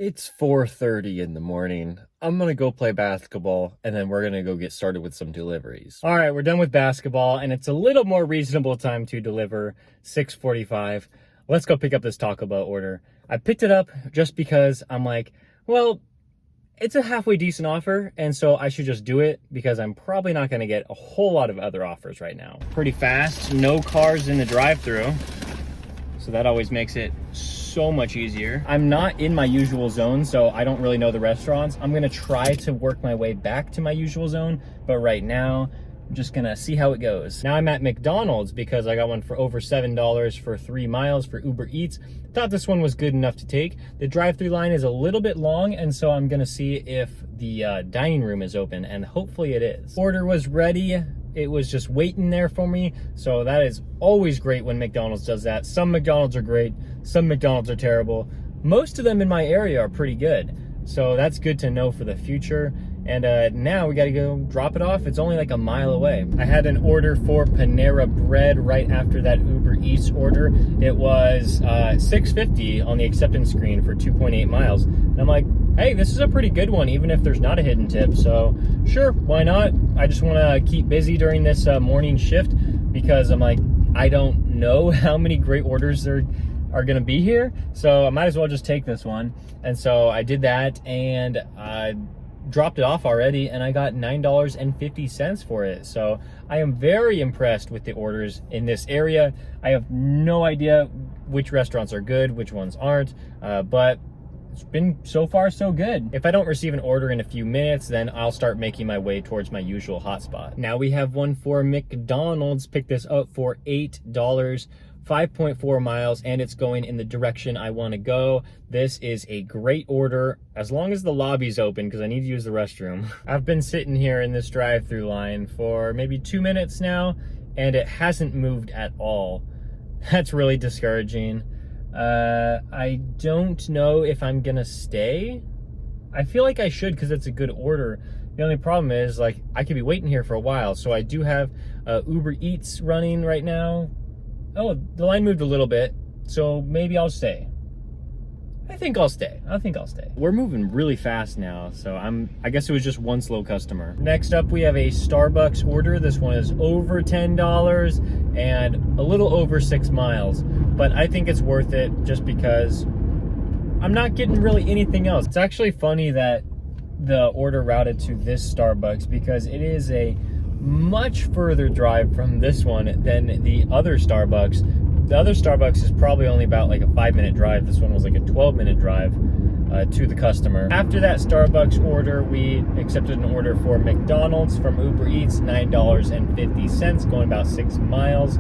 It's 4:30 in the morning. I'm gonna go play basketball, and then we're gonna go get started with some deliveries. All right, we're done with basketball, and it's a little more reasonable time to deliver, 6:45. Let's go pick up this Taco Bell order. I picked it up just because I'm like, well, it's a halfway decent offer, and so I should just do it because I'm probably not gonna get a whole lot of other offers right now. Pretty fast, no cars in the drive-thru, so that always makes it so much easier. I'm not in my usual zone, so I don't really know the restaurants. I'm gonna try to work my way back to my usual zone, but right now, I'm just gonna see how it goes. Now I'm at McDonald's because I got one for over $7 for 3 miles for Uber Eats. Thought this one was good enough to take. The drive-thru line is a little bit long, and so I'm gonna see if the dining room is open, and hopefully it is. Order was ready. It was just waiting there for me, so that is always great when McDonald's does that. Some McDonald's are great, some McDonald's are terrible. Most of them in my area are pretty good, so that's good to know for the future. And now we gotta go drop it off. It's only like a mile away. I had an order for Panera Bread right after that Uber Eats order. It was $6.50 on the acceptance screen for 2.8 miles. And I'm like, hey, this is a pretty good one, even if there's not a hidden tip. So sure, why not? I just wanna keep busy during this morning shift because I'm like, I don't know how many great orders there are gonna be here. So I might as well just take this one. And so I did that, and I dropped it off already, and I got $9.50 for it. So I am very impressed with the orders in this area. I have no idea which restaurants are good, which ones aren't, but it's been so far so good. If I don't receive an order in a few minutes, then I'll start making my way towards my usual hotspot. Now we have one for McDonald's. Picked this up for $8. 5.4 miles, and it's going in the direction I want to go. This is a great order as long as the lobby's open, because I need to use the restroom. I've been sitting here in this drive-through line for maybe 2 minutes now, and it hasn't moved at all. That's really discouraging. I don't know if I'm gonna stay. I feel like I should because it's a good order. The only problem is, like, I could be waiting here for a while. So I do have Uber Eats running right now. Oh, the line moved a little bit, so maybe I'll stay. I think I'll stay. We're moving really fast now, so I guess it was just one slow customer. Next up, we have a Starbucks order. This one is over $10 and a little over 6 miles, but I think it's worth it just because I'm not getting really anything else. It's actually funny that the order routed to this Starbucks because it is a much further drive from this one than the other Starbucks. The other Starbucks is probably only about like a 5-minute drive. This one was like a 12-minute drive to the customer. After that Starbucks order, we accepted an order for McDonald's from Uber Eats, $9.50, going about 6 miles.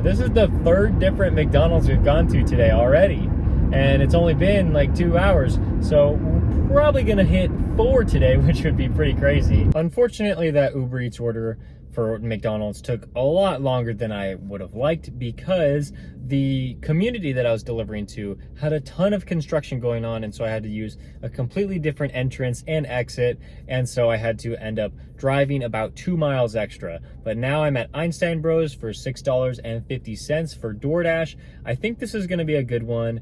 This is the third different McDonald's we've gone to today already, and it's only been like 2 hours. So we're probably gonna hit 4 today, which would be pretty crazy. Unfortunately, that Uber Eats order for McDonald's took a lot longer than I would have liked because the community that I was delivering to had a ton of construction going on, and so I had to use a completely different entrance and exit, and so I had to end up driving about 2 miles extra. But now I'm at Einstein Bros for $6.50 for DoorDash. I think this is gonna be a good one.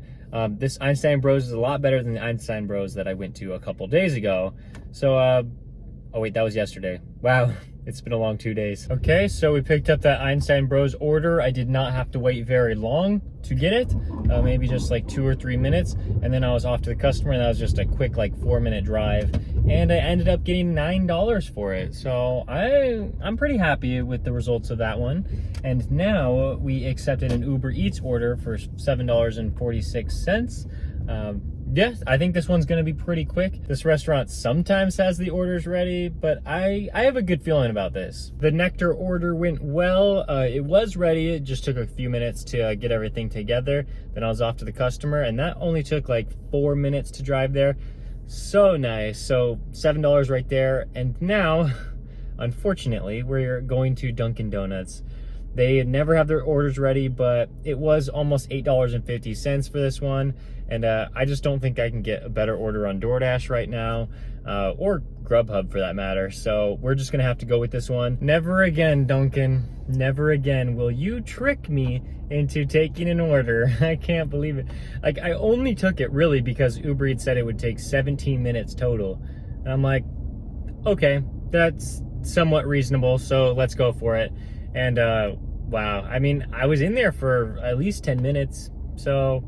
This Einstein Bros is a lot better than the Einstein Bros that I went to a couple days ago. So, oh wait, that was yesterday. Wow, it's been a long 2 days. Okay, so we picked up that Einstein Bros order. I did not have to wait very long to get it, maybe just like 2 or 3 minutes. And then I was off to the customer, and that was just a quick like 4-minute drive. And I ended up getting $9 for it. So I'm pretty happy with the results of that one. And now we accepted an Uber Eats order for $7.46. Yes, I think this one's gonna be pretty quick. This restaurant sometimes has the orders ready, but I have a good feeling about this. The Nectar order went well. It was ready. It just took a few minutes to get everything together. Then I was off to the customer, and that only took like 4 minutes to drive there. So nice. So $7 right there. And now, unfortunately, we're going to Dunkin' Donuts. They never have their orders ready, but it was almost $8.50 for this one. And I just don't think I can get a better order on DoorDash right now, or Grubhub for that matter. So we're just gonna have to go with this one. Never again, Duncan, never again will you trick me into taking an order. I can't believe it. Like, I only took it really because Uber Eats said it would take 17 minutes total. And I'm like, okay, that's somewhat reasonable, so let's go for it. And wow, I mean, I was in there for at least 10 minutes, so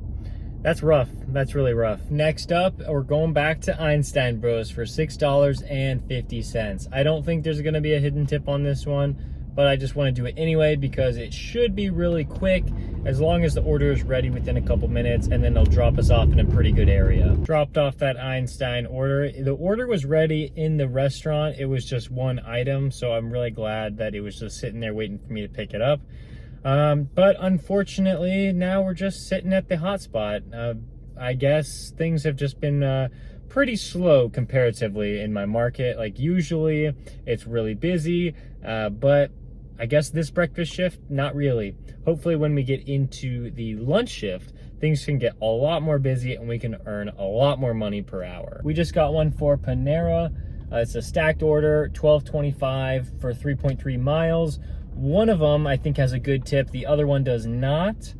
that's rough. That's really rough. Next up, we're going back to Einstein Bros for $6.50. I don't think there's gonna be a hidden tip on this one, but I just want to do it anyway because it should be really quick as long as the order is ready within a couple minutes, and then they'll drop us off in a pretty good area. Dropped off that Einstein order. The order was ready in the restaurant. It was just one item, so I'm really glad that it was just sitting there waiting for me to pick it up. But unfortunately, now we're just sitting at the hotspot. I guess things have just been pretty slow comparatively in my market. Like, usually it's really busy, but I guess this breakfast shift, not really. Hopefully when we get into the lunch shift, things can get a lot more busy and we can earn a lot more money per hour. We just got one for Panera. It's a stacked order, $12.25 for 3.3 miles. One of them I think has a good tip, the other one does not.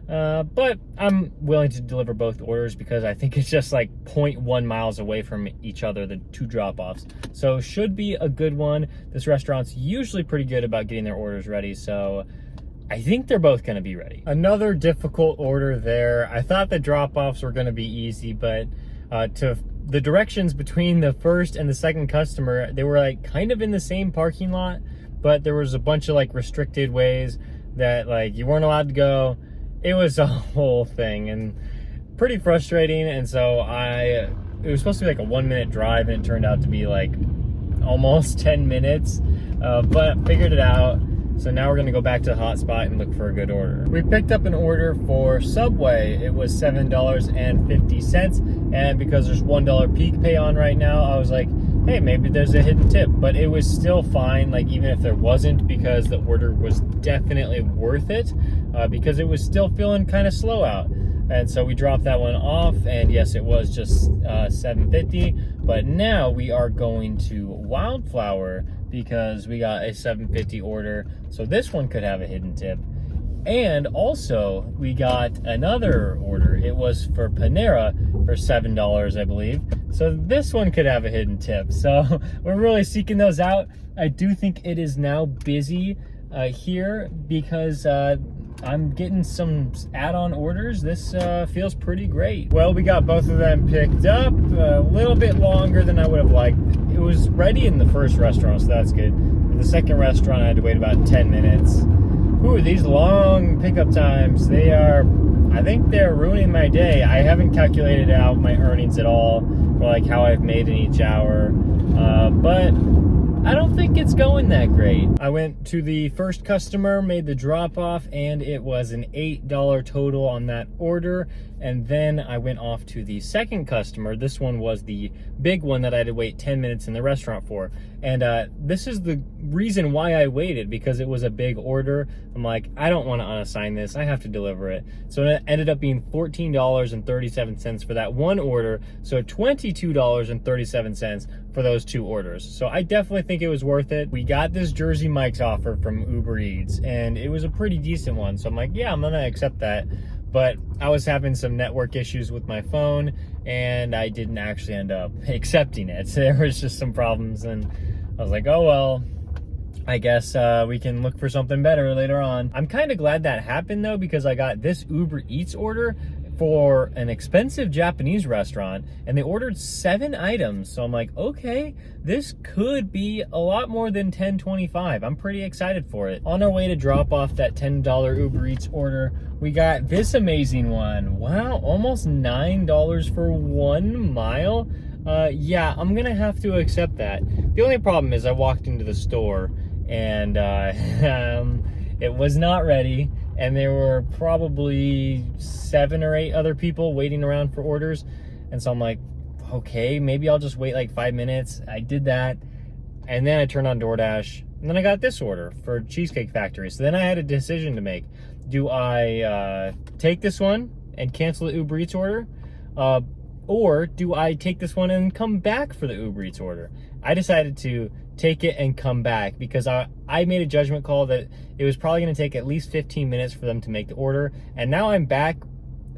But I'm willing to deliver both orders because I think it's just like 0.1 miles away from each other, the two drop-offs. So should be a good one. This restaurant's usually pretty good about getting their orders ready, so I think they're both gonna be ready. Another difficult order there. I thought the drop-offs were gonna be easy, but to the directions between the first and the second customer, they were like kind of in the same parking lot, but there was a bunch of like restricted ways that like you weren't allowed to go. It was a whole thing and pretty frustrating. And so it was supposed to be like a 1-minute drive and it turned out to be like almost 10 minutes, but figured it out. So now we're gonna go back to the hotspot and look for a good order. We picked up an order for Subway. It was $7.50. And because there's $1 peak pay on right now, I was like, hey, maybe there's a hidden tip, but it was still fine, like even if there wasn't, because the order was definitely worth it, because it was still feeling kind of slow out. And so we dropped that one off, and yes, it was just $7.50, but now we are going to Wildflower because we got a $7.50 order, so this one could have a hidden tip. And also, we got another order. It was for Panera for $7, I believe. So this one could have a hidden tip. So we're really seeking those out. I do think it is now busy here because I'm getting some add-on orders. This feels pretty great. Well, we got both of them picked up a little bit longer than I would have liked. It was ready in the first restaurant, so that's good. In the second restaurant, I had to wait about 10 minutes. Ooh, these long pickup times, I think they're ruining my day. I haven't calculated out my earnings at all, or like how I've made in each hour, but I don't think it's going that great. I went to the first customer, made the drop off, and it was an $8 total on that order. And then I went off to the second customer. This one was the big one that I had to wait 10 minutes in the restaurant for. And this is the reason why I waited, because it was a big order. I'm like, I don't want to unassign this. I have to deliver it. So it ended up being $14.37 for that one order. So $22.37 for those two orders. So I definitely think it was worth it. We got this Jersey Mike's offer from Uber Eats, and it was a pretty decent one. So I'm like, yeah, I'm gonna accept that. But I was having some network issues with my phone, and I didn't actually end up accepting it. So there was just some problems, and I was like, oh well, I guess we can look for something better later on. I'm kind of glad that happened though, because I got this Uber Eats order for an expensive Japanese restaurant, and they ordered 7 items. So I'm like, okay, this could be a lot more than $10.25. I'm pretty excited for it. On our way to drop off that $10 Uber Eats order, we got this amazing one. Wow, almost $9 for 1 mile. Yeah, I'm gonna have to accept that. The only problem is I walked into the store and it was not ready, and there were probably 7 or 8 other people waiting around for orders. And so I'm like, okay, maybe I'll just wait like 5 minutes. I did that, and then I turned on DoorDash, And then I got this order for Cheesecake Factory. So then I had a decision to make. Do I take this one and cancel the Uber Eats order? Or do I take this one and come back for the Uber Eats order? I decided to take it and come back because I made a judgment call that it was probably going to take at least 15 minutes for them to make the order. And now I'm back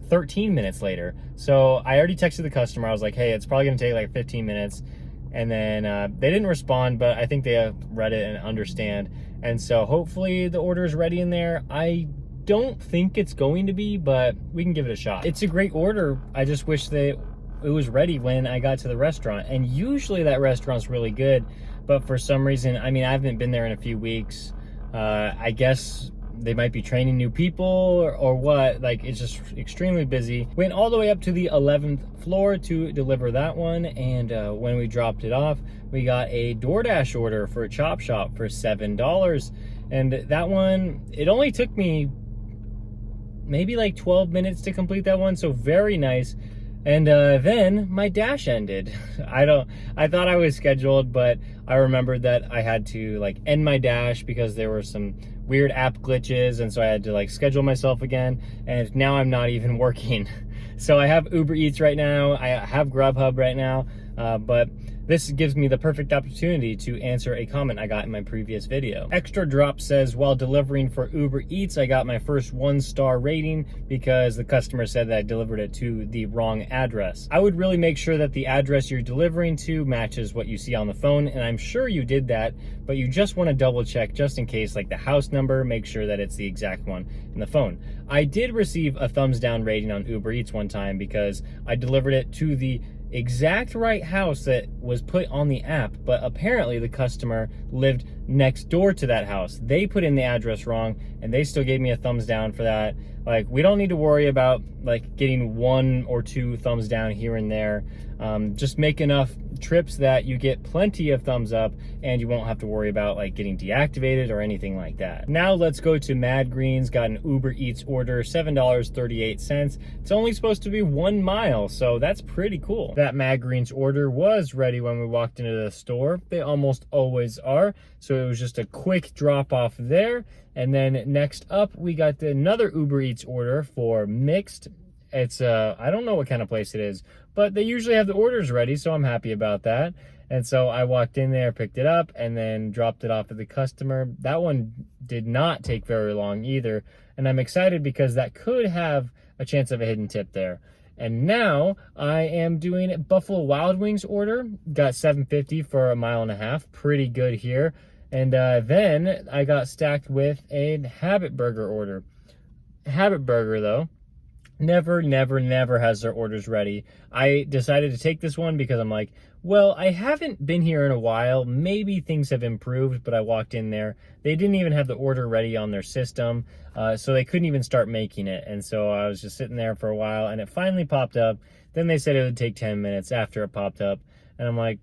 13 minutes later. So I already texted the customer. I was like, hey, it's probably going to take like 15 minutes. And then they didn't respond, but I think they read it and understand. And so hopefully the order is ready in there. I don't think it's going to be, but we can give it a shot. It's a great order. I just wish that it was ready when I got to the restaurant. And usually that restaurant's really good, but for some reason, I mean, I haven't been there in a few weeks. I guess they might be training new people or what. Like, it's just extremely busy. Went all the way up to the 11th floor to deliver that one. And when we dropped it off, we got a DoorDash order for a chop shop for $7. And that one, it only took me maybe like 12 minutes to complete that one. So very nice. And then my dash ended. I thought I was scheduled, but I remembered that I had to like end my dash because there were some weird app glitches, and so I had to like schedule myself again, and now I'm not even working. So I have Uber Eats right now, I have Grubhub right now, but this gives me the perfect opportunity to answer a comment I got in my previous video. Extra Drop says, while delivering for Uber Eats, I got my first 1-star rating because the customer said that I delivered it to the wrong address. I would really make sure that the address you're delivering to matches what you see on the phone, and I'm sure you did that, but you just want to double check just in case, like the house number, make sure that it's the exact one in the phone. I did receive a thumbs down rating on Uber Eats one time because I delivered it to the exact right house that was put on the app, but apparently the customer lived next door to that house. They put in the address wrong, and they still gave me a thumbs down for that. Like, we don't need to worry about like getting 1 or 2 thumbs down here and there. Just make enough trips that you get plenty of thumbs up, and you won't have to worry about like getting deactivated or anything like that. Now let's go to Mad Greens. Got an Uber Eats order, $7.38. It's only supposed to be 1 mile, so that's pretty cool. That Mad Greens order was ready when we walked into the store. They almost always are, so it was just a quick drop off there. And then next up, we got another Uber Eats order for Mixed. It's I don't know what kind of place it is, but they usually have the orders ready, so I'm happy about that. And so I walked in there, picked it up, and then dropped it off at the customer. That one did not take very long either, and I'm excited because that could have a chance of a hidden tip there. And now I am doing a Buffalo Wild Wings order. Got $7.50 for 1.5 miles. Pretty good here. And then I got stacked with a Habit Burger order. Habit Burger, though, never has their orders ready. I decided to take this one because I'm like, well, I haven't been here in a while. Maybe things have improved, but I walked in there. They didn't even have the order ready on their system, so they couldn't even start making it. And so I was just sitting there for a while, and it finally popped up. Then they said it would take 10 minutes after it popped up. And I'm like,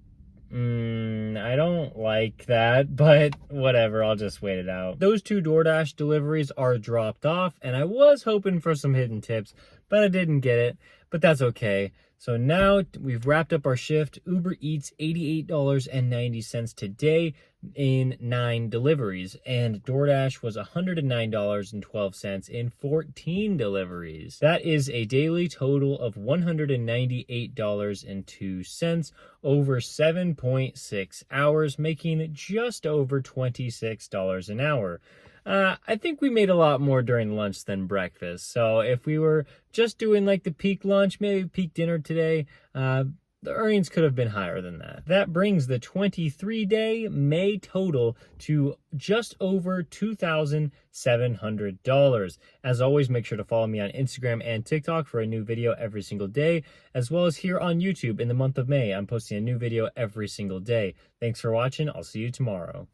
I don't like that, but whatever, I'll just wait it out. Those 2 DoorDash deliveries are dropped off, and I was hoping for some hidden tips, but I didn't get it, but that's okay. So now we've wrapped up our shift. Uber Eats $88.90 today in 9 deliveries, and DoorDash was $109.12 in 14 deliveries. That is a daily total of $198.02 over 7.6 hours, making just over $26 an hour. I think we made a lot more during lunch than breakfast. So if we were just doing like the peak lunch, maybe peak dinner today, the earnings could have been higher than that. That brings the 23-day May total to just over $2,700. As always, make sure to follow me on Instagram and TikTok for a new video every single day, as well as here on YouTube in the month of May. I'm posting a new video every single day. Thanks for watching. I'll see you tomorrow.